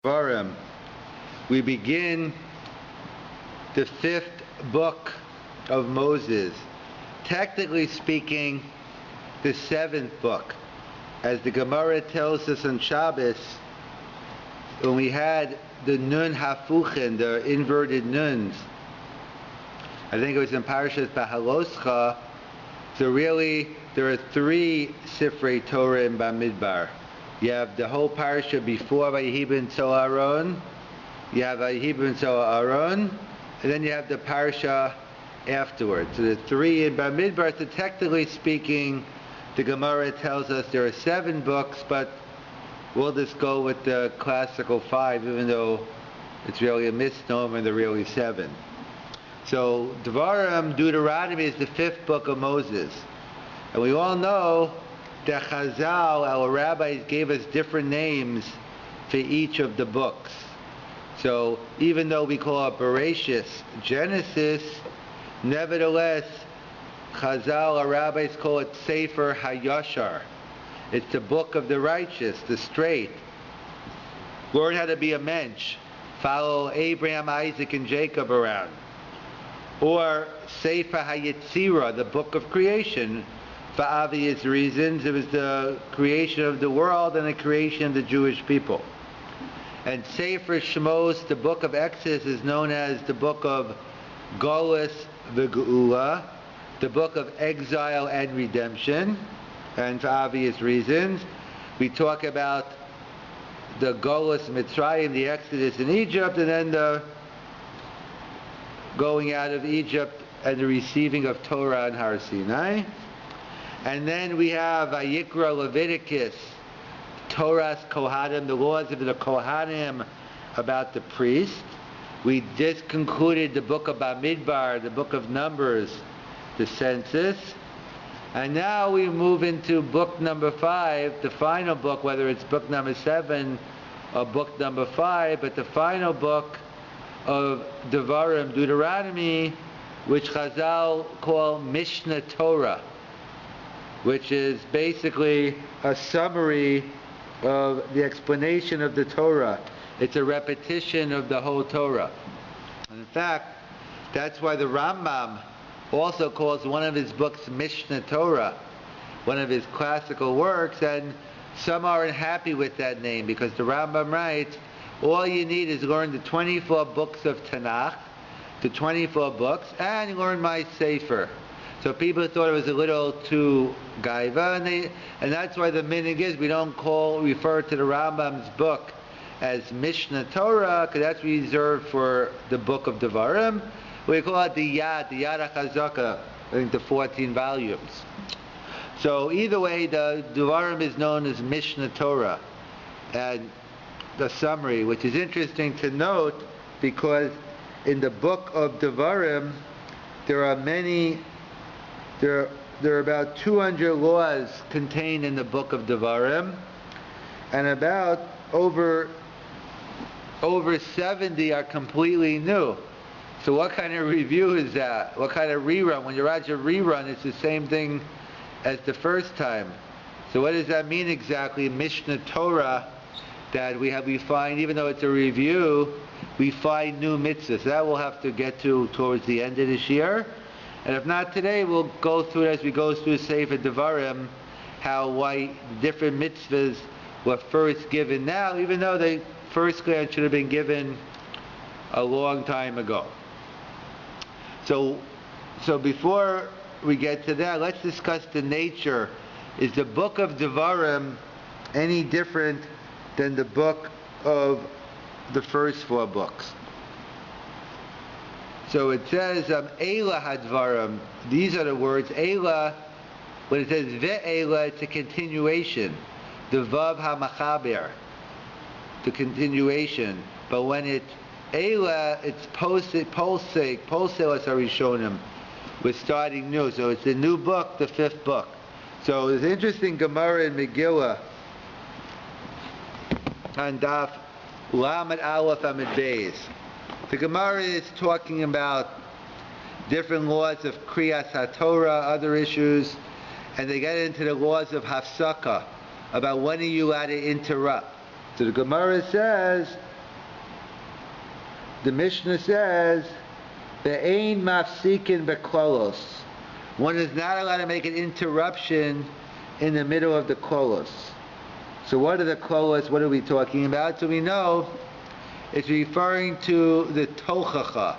Devarim. We begin the fifth book of Moses. Technically speaking, the seventh book. As the Gemara tells us on Shabbos, when we had the Nun Hafuchen, the inverted nuns, I think it was in Parashat Bahaloscha, so really there are three Sifrei Torah in Bamidbar. You have the whole parasha before Vayehi b'Tzoh Aaron, you have Vayehi b'Tzoh Aaron, and then you have the parasha afterwards. So the three in Bamidbar, so technically speaking, the Gemara tells us there are 7 books, but we'll just go with the classical 5, even though it's really a misnomer and there are really 7. So Devarim, Deuteronomy, is the 5th book of Moses. And we all know that Chazal, our rabbis, gave us different names for each of the books. So even though we call it Bereshis, Genesis, nevertheless, Chazal, our rabbis, call it Sefer HaYashar. It's the book of the righteous, the straight. Learn how to be a mensch. Follow Abraham, Isaac, and Jacob around. Or Sefer HaYetzirah, the book of creation. For obvious reasons, it was the creation of the world and the creation of the Jewish people. And Sefer Shmos, the book of Exodus, is known as the book of Golus v'Geula, the book of exile and redemption, and for obvious reasons. We talk about the Golus Mitzrayim, the Exodus in Egypt, and then the going out of Egypt and the receiving of Torah and Har Sinai. And then we have Vayikra, Leviticus, Torah's Kohanim, the laws of the Kohanim about the priest. We just concluded the book of Bamidbar, the book of Numbers, the census. And now we move into book number 5, the final book, whether it's book number 7 or book number 5, but the final book of Devarim, Deuteronomy, which Chazal call Mishnah Torah, which is basically a summary of the explanation of the Torah. It's a repetition of the whole Torah. And in fact, that's why the Rambam also calls one of his books Mishnah Torah, one of his classical works, and some aren't happy with that name because the Rambam writes, all you need is learn the 24 books of Tanakh, the 24 books, and learn my Sefer. So people thought it was a little too gaiva, and that's why the minhag is we don't refer to the Rambam's book as Mishnah Torah, because that's reserved for the book of Devarim. We call it the Yad HaChazaka, I think the 14 volumes. So either way, the Devarim is known as Mishnah Torah, and the summary, which is interesting to note because in the book of Devarim there are about 200 laws contained in the book of Devarim, and about over 70 are completely new. So what kind of review is that? What kind of rerun? When you watch a rerun, it's the same thing as the first time. So what does that mean exactly? Mishnah Torah, that we find, even though it's a review, we find new mitzvahs. That we'll have to get to towards the end of this year. And if not today, we'll go through it as we go through Sefer Devarim, why different mitzvahs were first given now, even though they first glance should have been given a long time ago. So before we get to that, let's discuss the nature. Is the book of Devarim any different than the book of the first 4 books? So it says, Eila Hadvarim, these are the words. Eila, when it says Ve'ela, it's a continuation. The Vav HaMachaber, the continuation. But when it's Eila, it's Posek Harishonim. We're starting new. So it's the new book, the 5th book. So it's interesting Gemara in Megillah, on Daf Lamed Aleph Amid Beis. The Gemara is talking about different laws of Kriyas HaTorah, other issues, and they get into the laws of Hafsaka, about when are you allowed to interrupt. So the Gemara says the Mishnah says, "Ve'ein mafsikin beklolos." One is not allowed to make an interruption in the middle of the klolos. So what are the klolos? What are we talking about? So we know it's referring to the tochacha,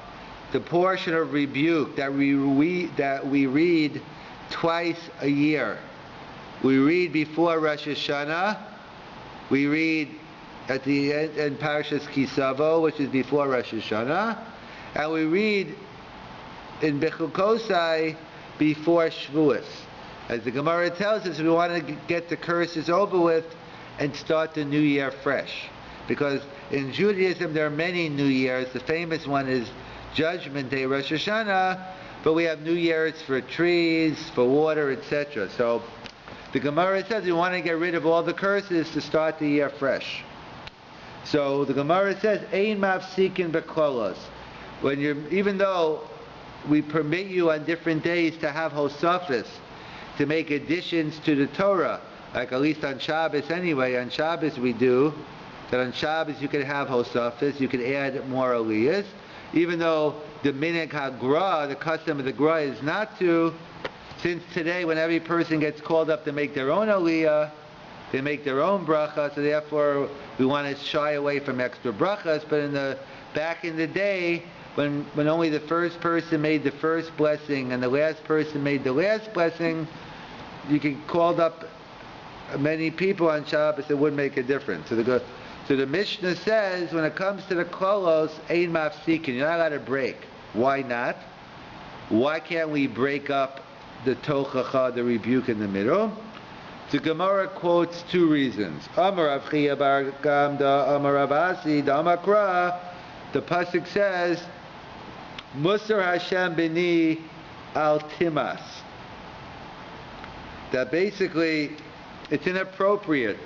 the portion of rebuke that we read twice a year. We read before Rosh Hashanah. We read at the end in Parashas Kisavo, which is before Rosh Hashanah, and we read in Bechukosai before Shavuos. As the Gemara tells us, we want to get the curses over with and start the new year fresh. Because in Judaism there are many New Years. The famous one is Judgment Day, Rosh Hashanah, but we have New Years for trees, for water, etc. So the Gemara says we want to get rid of all the curses to start the year fresh. So the Gemara says, "Ein mafsikin beklolos." Even though we permit you on different days to have hosafos, to make additions to the Torah, like at least on Shabbos anyway. On Shabbos we do that. On Shabbos you can have hosafos, you can add more aliyahs, even though the minhag hagra, the custom of the gra, is not to. Since today, when every person gets called up to make their own aliyah, they make their own bracha, so therefore we want to shy away from extra brachas. But back in the day, when only the first person made the first blessing and the last person made the last blessing, you can call up many people on Shabbos, it wouldn't make a difference. So the Mishnah says, when it comes to the klolos, ein mafsikin, you're not allowed to break. Why not? Why can't we break up the tochacha, the rebuke in the middle? The Gemara quotes two reasons. Amar Rav Chiya bar Gamda, Amar Rav Asi, Damakra. The pasuk says, Musar Hashem bini al timas. That basically it's inappropriate.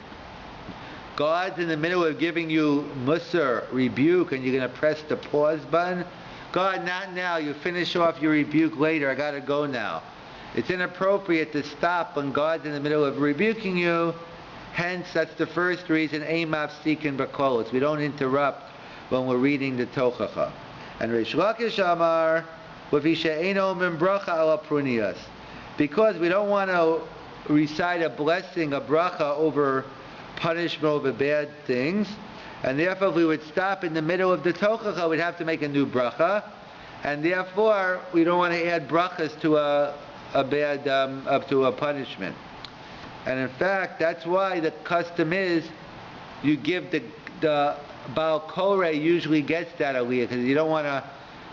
God's in the middle of giving you musar, rebuke, and you're going to press the pause button. God, not now. You finish off your rebuke later. I got to go now. It's inappropriate to stop when God's in the middle of rebuking you. Hence, that's the first reason, ein mafsikin b'kolos. We don't interrupt when we're reading the Tochacha. And Reish Lakish Amar, v'vishe'eno min bracha ala prunias. Because we don't want to recite a blessing, a bracha over punishment, over bad things. And therefore, if we would stop in the middle of the Tochacha, we'd have to make a new bracha. And therefore, we don't want to add brachas to a bad, up to a punishment. And in fact, that's why the custom is you give the Baal Koreh usually gets that aliyah, because you don't want to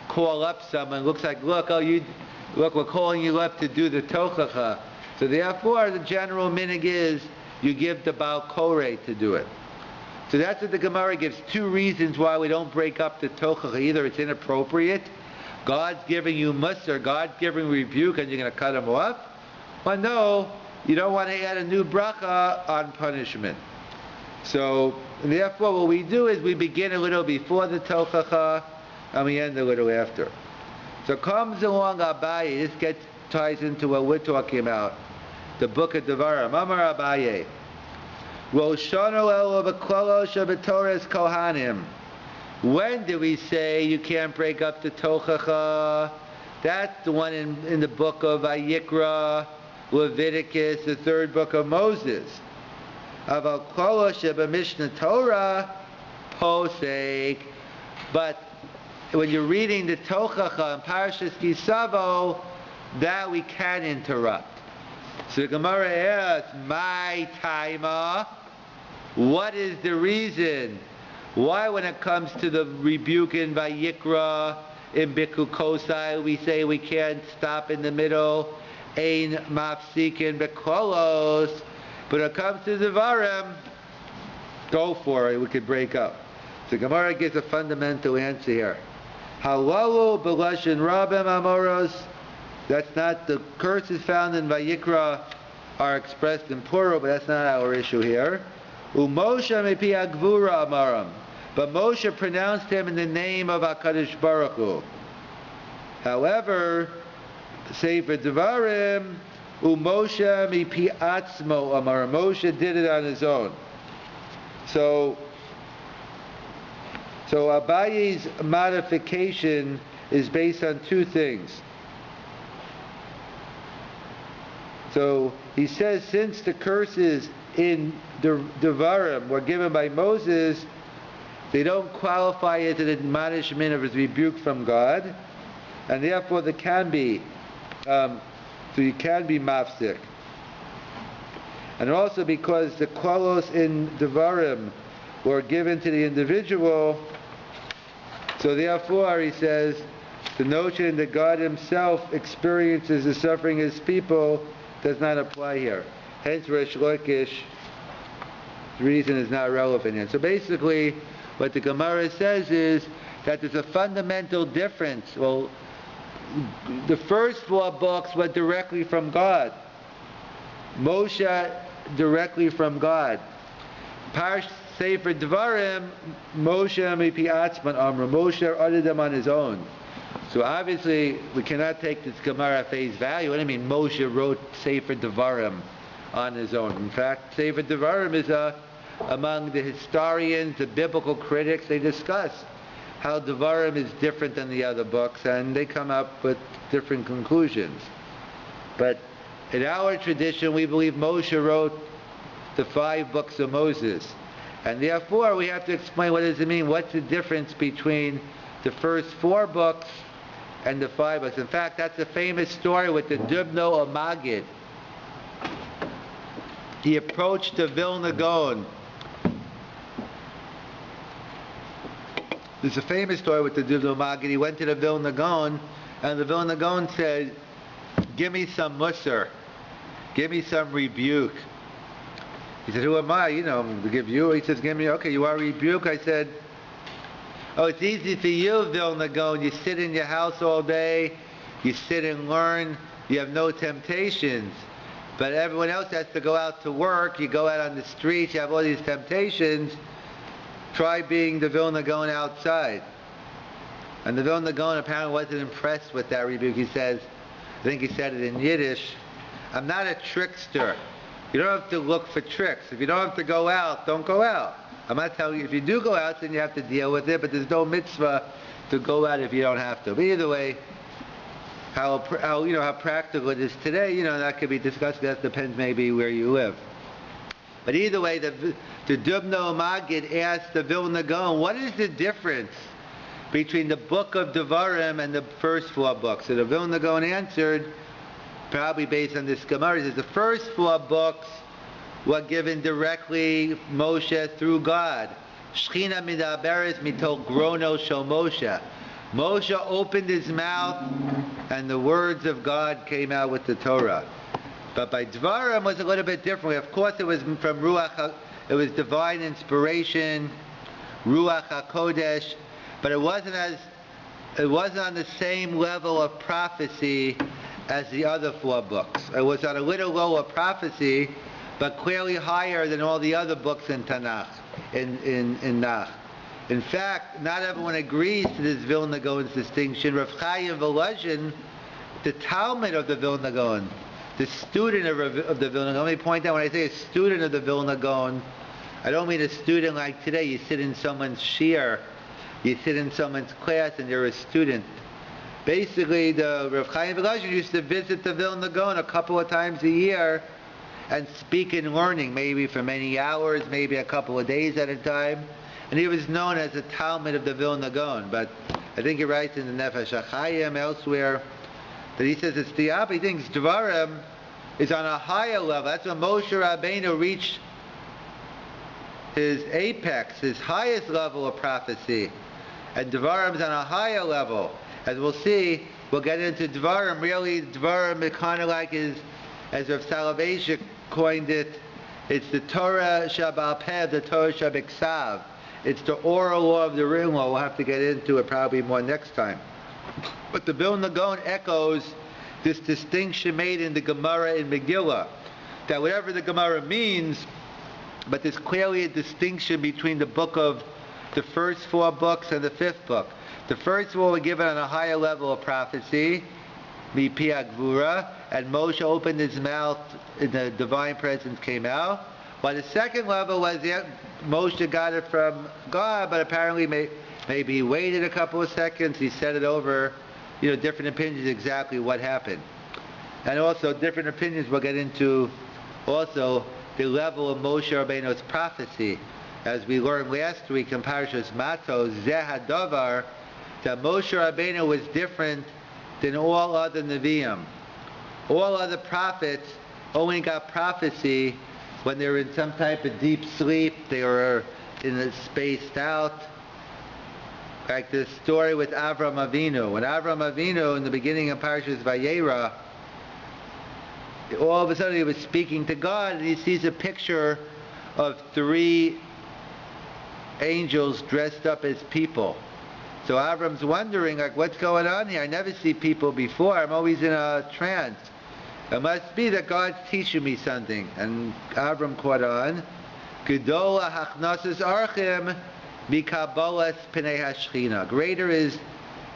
call up someone. It looks like, look, we're calling you up to do the Tochacha. So therefore, the general minhag is you give the Baal Koreh to do it. So that's what the Gemara gives two reasons why we don't break up the Tochacha. Either it's inappropriate, God's giving you musar, God's giving rebuke, and you're going to cut him off. Or no, you don't want to add a new bracha on punishment. So therefore, what we do is we begin a little before the Tochacha, and we end a little after. So comes along Abaye. This ties into what we're talking about, the book of Devarim. Amar Abaye, Roshano elo b'klolo shabatoras kohanim. When do we say you can't break up the Tochacha? That's the one in the book of Vayikra, Leviticus, the third book of Moses. Aval klolo shebamishnah Torah posek. But when you're reading the Tochacha and Parashas Kisavo, that we can interrupt. So the Gemara asks, my taima, what is the reason? Why when it comes to the rebuke in Vayikra, in Biku Kosai, we say we can't stop in the middle, ein mafsikin bekolos, but when it comes to Devarim, go for it, we could break up. So Gemara gives a fundamental answer here. Halalu b'lashon rabim amoros. That's not, the curses found in Vayikra are expressed in plural, but that's not our issue here. Umoshe mepi agvura amaram. But Moshe pronounced him in the name of HaKadosh Baruch Hu. However, say for Devarim, Umoshe mipi atzmo amaram. Moshe did it on his own. So So Abaye's modification is based on two things. So he says, since the curses in the Devarim were given by Moses, they don't qualify as an admonishment of his rebuke from God, and therefore there can be, so you can be mafsik. And also because the kolos in Devarim were given to the individual, so therefore he says, the notion that God himself experiences the suffering of his people does not apply here. Hence Resh Lakish reason is not relevant here. So basically what the Gemara says is that there's a fundamental difference. Well, the first 4 books were directly from God. Moshe directly from God. Parash Sefer Devarim, Moshe mipi atzman amra. Moshe uttered them on his own. So obviously we cannot take this Gemara at face value. What do I mean Moshe wrote Sefer Devarim on his own? In fact, Sefer Devarim is among the historians, the biblical critics, they discuss how Devarim is different than the other books, and they come up with different conclusions. But in our tradition, we believe Moshe wrote the 5 books of Moses. And therefore, we have to explain, what does it mean? What's the difference between the first 4 books and the 5 books? In fact, that's a famous story with the Dubno Amagid. He approached the Vilna Gaon. There's a famous story with the Dubno Amagid. He went to the Vilna Gaon, and the Vilna Gaon said, give me some musar. Give me some rebuke. He said, who am I? To give you. He says, give me, okay, you are rebuke. I said, oh, it's easy for you, Vilna Gaon. You sit in your house all day, you sit and learn, you have no temptations. But everyone else has to go out to work, you go out on the streets, you have all these temptations. Try being the Vilna Gaon outside. And the Vilna Gaon apparently wasn't impressed with that rebuke. He says, I think he said it in Yiddish, I'm not a trickster. You don't have to look for tricks. If you don't have to go out, don't go out. I'm not telling you, if you do go out, then you have to deal with it, but there's no mitzvah to go out if you don't have to. But either way, how practical it is today, that could be discussed. That depends maybe where you live. But either way, the Dubno Amagid asked the Vilna Gaon, what is the difference between the book of Devarim and the first 4 books? So the Vilna Gaon answered, probably based on this Gemara, he says the first 4 books were given directly Moshe through God. Shechina midaberes mitol grono shel Moshe. Moshe opened his mouth and the words of God came out with the Torah. But by Devarim was a little bit different. Of course it was from Ruach, it was divine inspiration, Ruach HaKodesh, but it wasn't on the same level of prophecy as the other 4 books. It was on a little lower prophecy, but clearly higher than all the other books in Tanakh, in Nach. In fact, not everyone agrees to this Vilna Gaon's distinction. Rav Chaim Volozhin, the Talmud of the Vilna Gaon, the student of the Vilna Gaon. Let me point out, when I say a student of the Vilna Gaon, I don't mean a student like today. You sit in someone's shiur, you sit in someone's class, and you're a student. Basically, the Rav Chaim Volozhin used to visit the Vilna Gaon a couple of times a year and speak in learning, maybe for many hours, maybe a couple of days at a time. And he was known as a Talmud of the Vilna Gaon. But I think he writes in the Nefesh HaChaim elsewhere that he says it's the opposite. He thinks Devarim is on a higher level. That's when Moshe Rabbeinu reached his apex, his highest level of prophecy. And Devarim is on a higher level. As we'll see, we'll get into Devarim. Really, Devarim is kind of like, as Rav Selevan coined it, it's the Torah Shabal Peh, the Torah Shabiksav. It's the oral law of the written law. We'll have to get into it probably more next time. But the Vilna Gaon echoes this distinction made in the Gemara in Megillah, that whatever the Gemara means, but there's clearly a distinction between the first 4 books and the 5th book. The first 4 were given on a higher level of prophecy, Mipi Agvura, and Moshe opened his mouth and the divine presence came out. While the second level was Moshe got it from God, but apparently maybe he waited a couple of seconds, he said it over, different opinions exactly what happened. And also different opinions we'll get into also the level of Moshe Rabbeinu's prophecy. As we learned last week in Parashas Matos, Zeh HaDavar, that Moshe Rabbeinu was different than all other Nevi'im. All other prophets only got prophecy when they were in some type of deep sleep, they were spaced out. Like this story with Avram Avinu. When Avram Avinu, in the beginning of Parashas Vayera, all of a sudden he was speaking to God, and he sees a picture of 3 angels dressed up as people. So Avram's wondering, like, what's going on here? I never see people before. I'm always in a trance. It must be that God's teaching me something. And Avram caught on. Gedola hachnasas archim bikabalas pnei hashchina. Greater is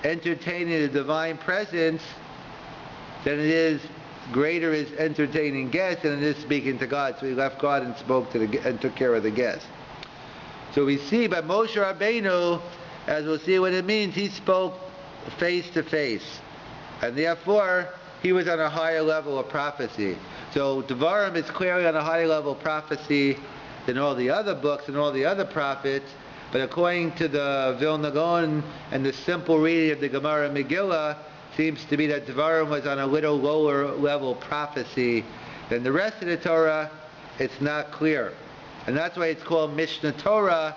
entertaining the divine presence than it is. Greater is entertaining guests than it is speaking to God. So he left God and spoke to and took care of the guests. So we see by Moshe Rabbeinu, as we'll see what it means, he spoke face to face, and therefore he was on a higher level of prophecy. So Devarim is clearly on a higher level of prophecy than all the other books and all the other prophets, but according to the Vilna Gaon and the simple reading of the Gemara Megillah, seems to be that Devarim was on a little lower level of prophecy than the rest of the Torah. It's not clear, and that's why it's called Mishnah Torah.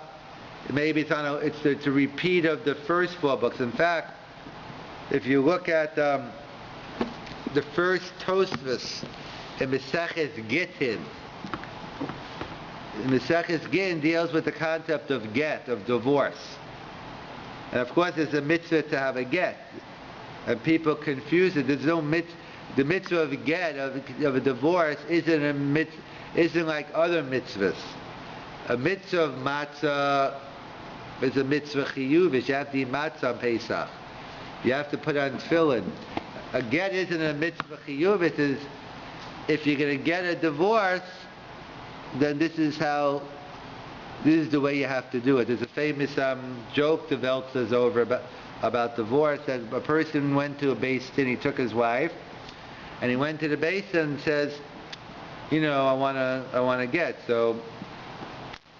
Maybe it's a repeat of the first 4 books. In fact, if you look at the first Tosfos in Maseches Gittin, Maseches Gittin deals with the concept of get, of divorce. And of course it's a mitzvah to have a get. And people confuse it. There's no mitzvah. The mitzvah of a get, of a divorce, isn't like other mitzvahs. A mitzvah of matzah is a mitzvah chiyuvish. You have to eat matzah on Pesach. You have to put on tefillin. A get isn't a mitzvah chiyuvish. Is if you're going to get a divorce, then this is the way you have to do it. There's a famous joke developed over about divorce, that a person went to a beis din. He took his wife, and he went to the beis din and says, I want to get. So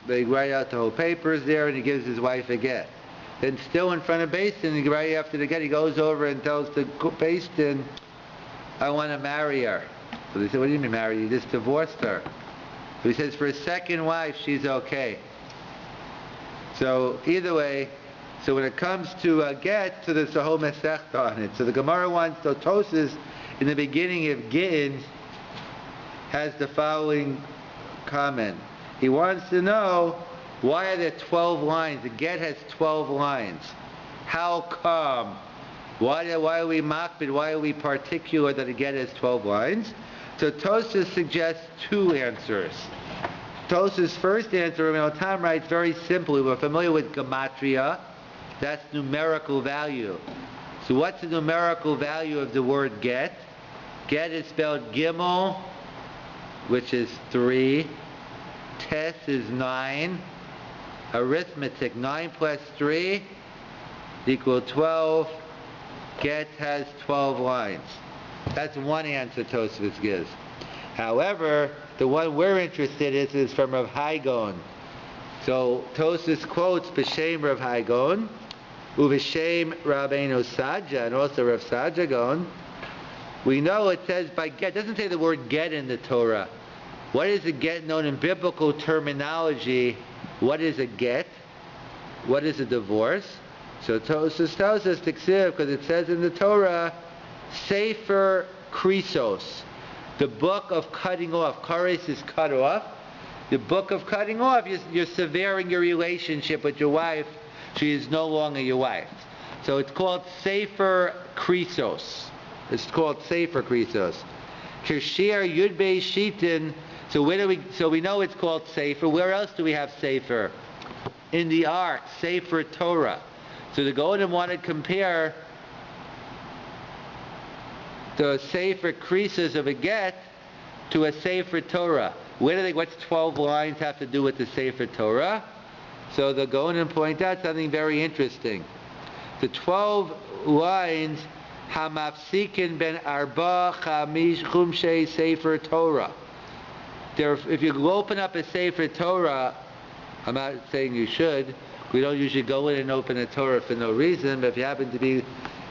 they write out the whole papers there, and he gives his wife a get. Then still in front of beis din, right after the get, he goes over and tells the beis din, I want to marry her. So they say, what do you mean marry? You just divorced her. So he says, for a second wife, she's okay. So either way, so when it comes to get, so there's a whole Masechta on it. So the Gemara wants, so Tosfos in the beginning of Gittin has the following comment. He wants to know, why are there 12 lines? The get has 12 lines. How come? Why are we makbid? Why are we particular that a get has 12 lines? So Tosfos suggests 2 answers. Tosfos' first answer, Tom writes very simply. We're familiar with gematria. That's numerical value. So what's the numerical value of the word get? Get is spelled gimel, which is 3. Tes is 9. Arithmetic, 9 plus 3 equal 12. Get has 12 lines. That's one answer Tosfos gives. However, the one we're interested in is from Rav Haigon. So Tosfos quotes B'Shem Rav Haigon, U'B'Shem Rabbeinu Sadja, and also Rav Sadja Gon. We know it says by get. It doesn't say the word get in the Torah. What is a get known in biblical terminology? What is a get? What is a divorce? So Tosfos tells us tiksiv, because it says in the Torah, Sefer Krisos, the book of cutting off. Kares is cut off. The book of cutting off, you're severing your relationship with your wife. She is no longer your wife. So it's called Sefer Krisos. It's called Sefer Krisos. Kirshir Yudbei Shitin. So we know it's called Sefer. Where else do we have Sefer? In the Ark, Sefer Torah. So the Golden wanted to compare the Sefer Krisos of a get to a Sefer Torah. What's 12 lines have to do with the Sefer Torah? So the Gaonim point out something very interesting. The 12 lines, Hamafsikin ben Arba Chamish Chumshei Sefer Torah. If you open up a Sefer Torah, I'm not saying you should. We don't usually go in and open a Torah for no reason, but if you happen to be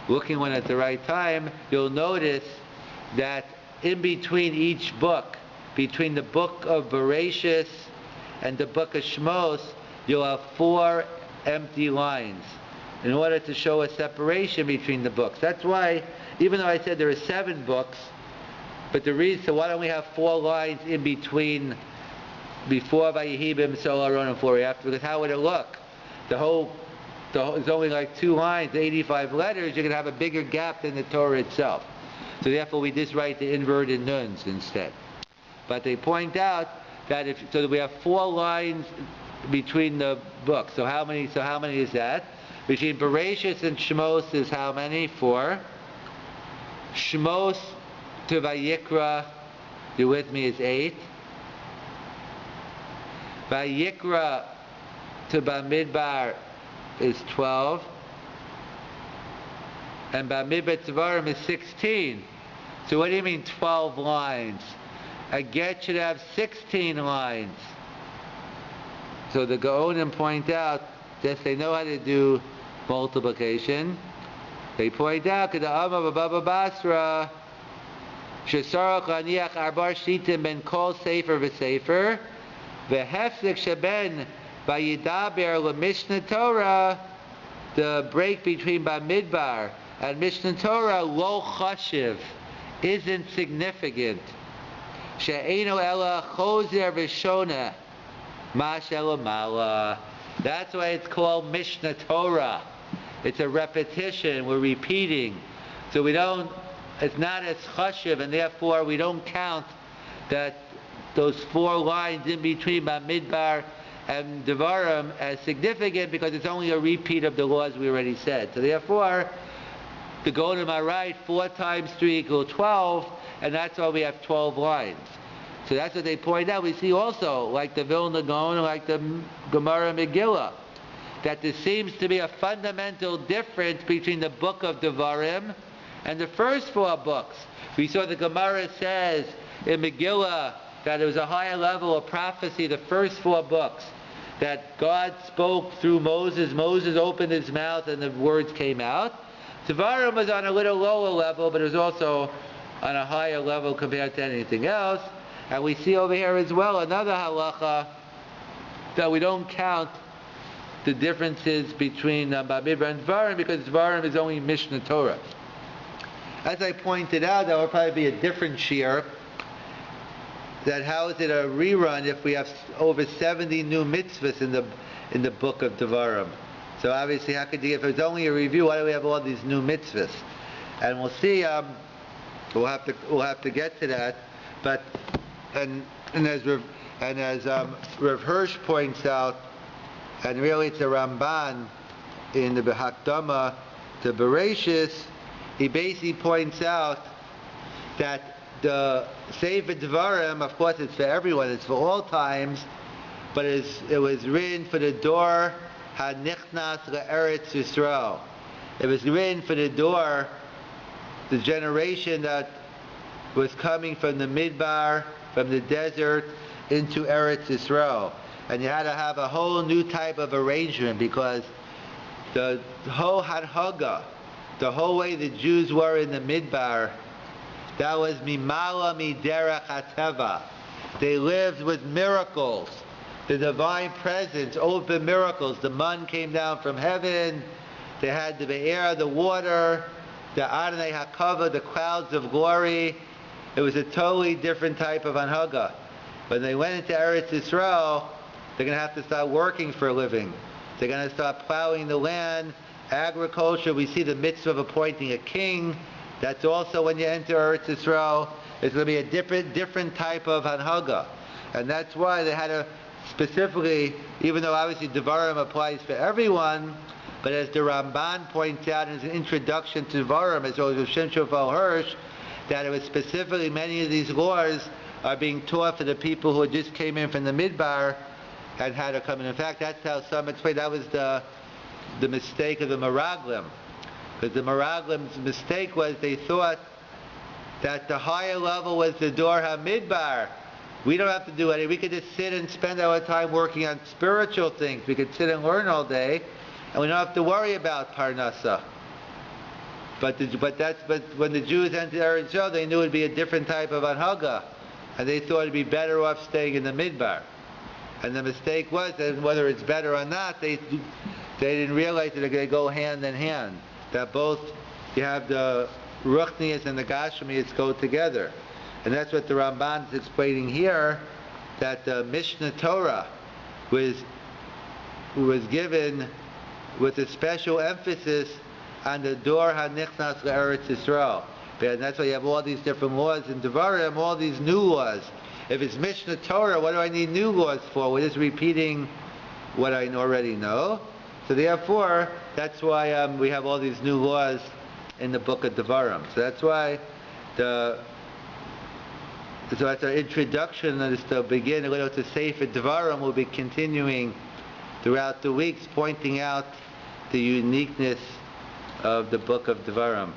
looking one at the right time, you'll notice that in between each book, between the book of Bereshis and the book of Shmos, you'll have 4 empty lines in order to show a separation between the books. That's why, even though I said there are 7 books, but the reason, so why don't we have 4 lines in between, before Vayehi b'Msol Aaron and 4 after? Because how would it look? It's only like 2 lines, 85 letters. You're going to have a bigger gap than the Torah itself. So therefore, we just write the inverted nuns instead. But they point out that so that we have 4 lines between the books. So how many is that? Between Bereshis and Shmos is how many? 4. Shmos to Vayikra, you with me, is 8. Vayikra to Bamidbar is 12. And Bamidbar Devarim is 16. So what do you mean 12 lines? A get should have 16 lines. So the Gaonim point out that they know how to do multiplication. They point out that the Amma Baba Basra Shesarach Aniach Arbar Shitim Ben Kol Sefer V'Sefer V'Hefzik Sheben Vayidaber LeMishnah Torah. The break between Bamidbar and Mishnah Torah Lo Chashiv isn't significant. She'eino ela chozer v'shona ma shelamala. That's why it's called Mishnah Torah. It's a repetition. We're repeating. So it's not as chashiv, and therefore we don't count that those 4 lines in between Bamidbar and Devarim as significant, because it's only a repeat of the laws we already said. So therefore, the Gaonim are right, 4 times 3 equals 12, and that's why we have 12 lines. So that's what they point out. We see also, like the Vilna Gaon, like the Gemara Megillah, that there seems to be a fundamental difference between the book of Devarim and the first 4 books. We saw the Gemara says in Megillah that it was a higher level of prophecy, the first 4 books, that God spoke through Moses. Moses opened his mouth and the words came out. Devarim was on a little lower level, but it was also on a higher level compared to anything else. And we see over here as well another halacha that we don't count the differences between Bamidbar and Devarim, because Devarim is only Mishnah Torah. As I pointed out, there will probably be a different shiur, that how is it a rerun if we have over 70 new mitzvahs in the book of Devarim? So obviously, how could you, if it's only a review, why do we have all these new mitzvahs? And we'll see. We'll have to get to that. But as Rav Hirsch points out, and really it's a Ramban in the Hakdama to Bereshis, he basically points out that the Sefer Devarim, of course, it's for everyone, it's for all times, but it was written for the Dor HaNichnas LeEretz Yisrael. It was written for the Dor, the generation that was coming from the Midbar, from the desert, into Eretz Yisrael. And you had to have a whole new type of arrangement, because the whole Hanhaga, the whole way the Jews were in the Midbar, that was Mimala Miderech HaTeva. They lived with miracles. The divine presence, open miracles. The man came down from heaven. They had the Be'er, the water, the Adonai HaKavod, the clouds of glory. It was a totally different type of Hanhaga. When they went into Eretz Yisrael, they're going to have to start working for a living. They're going to start plowing the land, agriculture. We see the mitzvah of appointing a king. That's also when you enter Eretz Yisrael. It's going to be a different type of Hanhaga. And that's why they had to specifically, even though obviously Devarim applies for everyone, but as the Ramban points out in his introduction to Devarim, as well as Shem Shofar Hirsch, that it was specifically many of these laws are being taught for the people who just came in from the Midbar and had to come in. In fact, that's how some explain that was the mistake of the Meraglim. Because the Meraglim's mistake was they thought that the higher level was the Dor HaMidbar. We don't have to do anything. We could just sit and spend our time working on spiritual things. We could sit and learn all day, and we don't have to worry about Parnasa. But when the Jews entered Eretz Yisrael, they knew it would be a different type of anhaga, and they thought it'd be better off staying in the Midbar. And the mistake was that whether it's better or not, they didn't realize that they go hand in hand. That both, you have the Ruchnius and the Gashmius go together. And that's what the Ramban is explaining here, that the Mishnah Torah was given with a special emphasis on the Dor HaNichnas LeEretz Yisrael. And that's why you have all these different laws in Devarim, all these new laws. If it's Mishnah Torah, what do I need new laws for? We're just repeating what I already know. So therefore, that's why we have all these new laws in the book of Devarim. So that's why so that's our introduction, and it's to begin. To Sefer Devarim will be continuing throughout the weeks, pointing out the uniqueness of the book of Devarim.